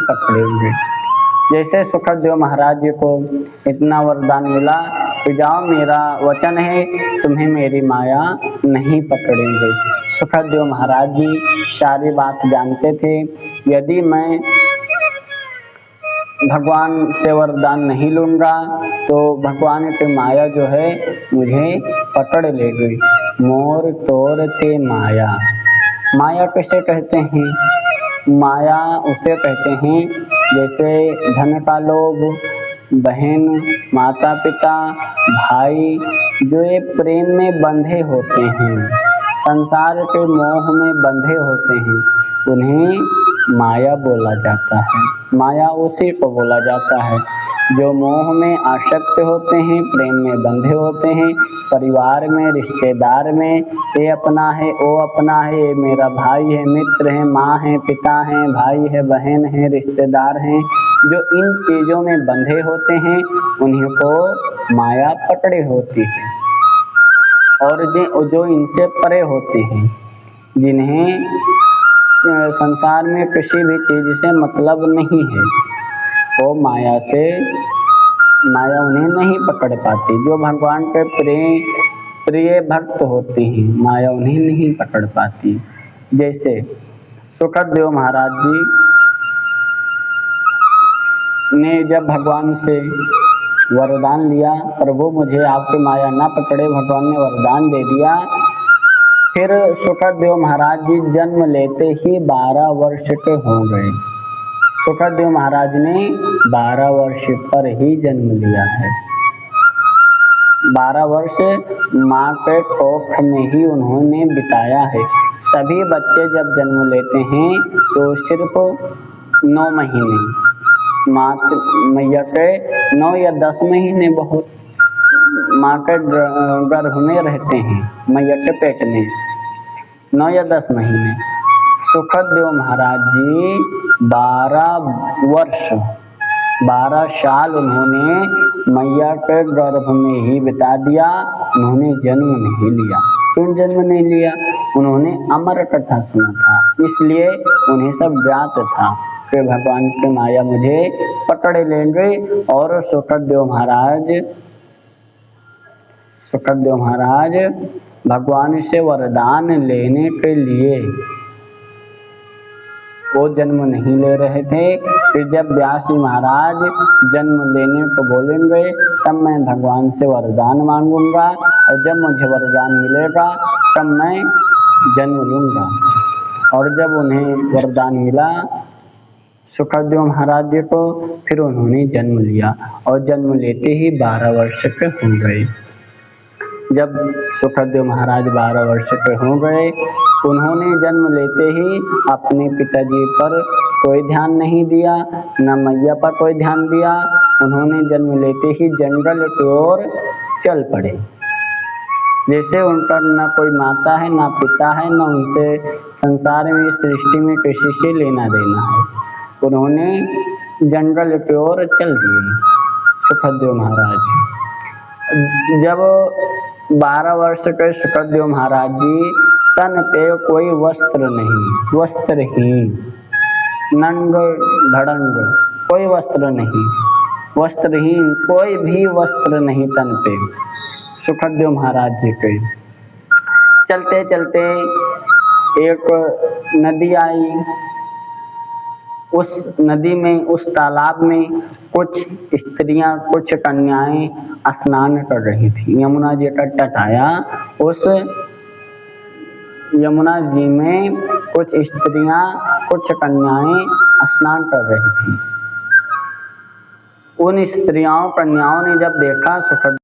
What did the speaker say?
पकड़ेंगे। जैसे सुखदेव महाराज जी को इतना वरदान मिला कि जाओ, मेरा वचन है तुम्हें मेरी माया नहीं पकड़ेंगे। सुखदेव महाराज जी सारी बात जानते थे, यदि मैं भगवान से वरदान नहीं लूँगा तो भगवान की माया जो है मुझे पकड़ लेगी। मोर तोर ते माया। माया किसे कहते हैं? माया उसे कहते हैं जैसे धन का लोभ, बहन, माता पिता, भाई, जो ये प्रेम में बंधे होते हैं, संसार के मोह में बंधे होते हैं, उन्हें माया बोला जाता है। माया उसी को बोला जाता है जो मोह में आसक्त होते हैं, प्रेम में बंधे होते हैं, परिवार में, रिश्तेदार में, ये अपना है, वो अपना है, ये मेरा भाई है, मित्र है, माँ है, पिता है, भाई है, बहन है, रिश्तेदार हैं, जो इन चीज़ों में बंधे होते हैं उन्हीं को माया पकड़े होती है। और जो इनसे परे होते हैं, जिन्हें संसार में किसी भी चीज़ से मतलब नहीं है, वो माया उन्हें नहीं पकड़ पाती। जो भगवान के प्रिय भक्त होते हैं, माया उन्हें नहीं पकड़ पाती। जैसे सुखदेव महाराज जी ने जब भगवान से वरदान लिया, प्रभु मुझे आपकी माया ना पकड़े, भगवान ने वरदान दे दिया। फिर सुखदेव महाराज जी जन्म लेते ही 12 वर्ष के हो गए। सुखदेव महाराज ने 12 वर्ष पर ही जन्म लिया है। 12 वर्ष माँ के कोख में ही उन्होंने बिताया है। सभी बच्चे जब जन्म लेते हैं तो सिर्फ 9 महीने, मैया के 9 या 10 महीने बहुत माँ के गर्भ में रहते हैं, मैया के पेट में 9 या 10 महीने। सुखदेव महाराज जी 12 साल उन्होंने मैया के गर्भ में ही बिता दिया। उन्होंने जन्म नहीं लिया। क्यों जन्म नहीं लिया? उन्होंने अमर कथा सुना था, इसलिए उन्हें सब ज्ञात था कि भगवान की माया मुझे पकड़ लेंगे। और सुखदेव महाराज भगवान से वरदान लेने के लिए वो जन्म नहीं ले रहे थे। फिर जब व्यास जी महाराज जन्म लेने को बोलेंगे तब मैं भगवान से वरदान मांगूंगा, और जब मुझे वरदान मिलेगा तब मैं जन्म लूँगा। और जब उन्हें वरदान मिला सुखदेव महाराज जी को, फिर उन्होंने जन्म लिया और जन्म लेते ही 12 वर्ष के हो गए। जब सुखदेव महाराज 12 वर्ष के हो गए, उन्होंने जन्म लेते ही अपने पिताजी पर कोई ध्यान नहीं दिया, न मैया पर कोई ध्यान दिया। उन्होंने जन्म लेते ही जंगल की ओर चल पड़े। जैसे उनका न कोई माता है, न पिता है, न उनसे संसार में, सृष्टि में किसी से लेना देना है। उन्होंने जंगल की ओर चल दिए सुखदेव महाराज। जब 12 वर्ष के सुखदेव महाराज जी तन पे कोई वस्त्र नहीं, वस्त्रहीन, नंग धड़ंग, कोई वस्त्र नहीं, वस्त्रहीन, कोई भी वस्त्र नहीं तन पे सुखदेव महाराज जी के। चलते चलते एक नदी आई। उस नदी में, उस तालाब में कुछ स्त्रियां, कुछ कन्याएं स्नान कर रही थी। यमुना जी का तट आया। उस यमुना जी में कुछ स्त्रियां, कुछ कन्याएं स्नान कर रही थी। उन स्त्रियों, कन्याओं ने जब देखा सुखदेव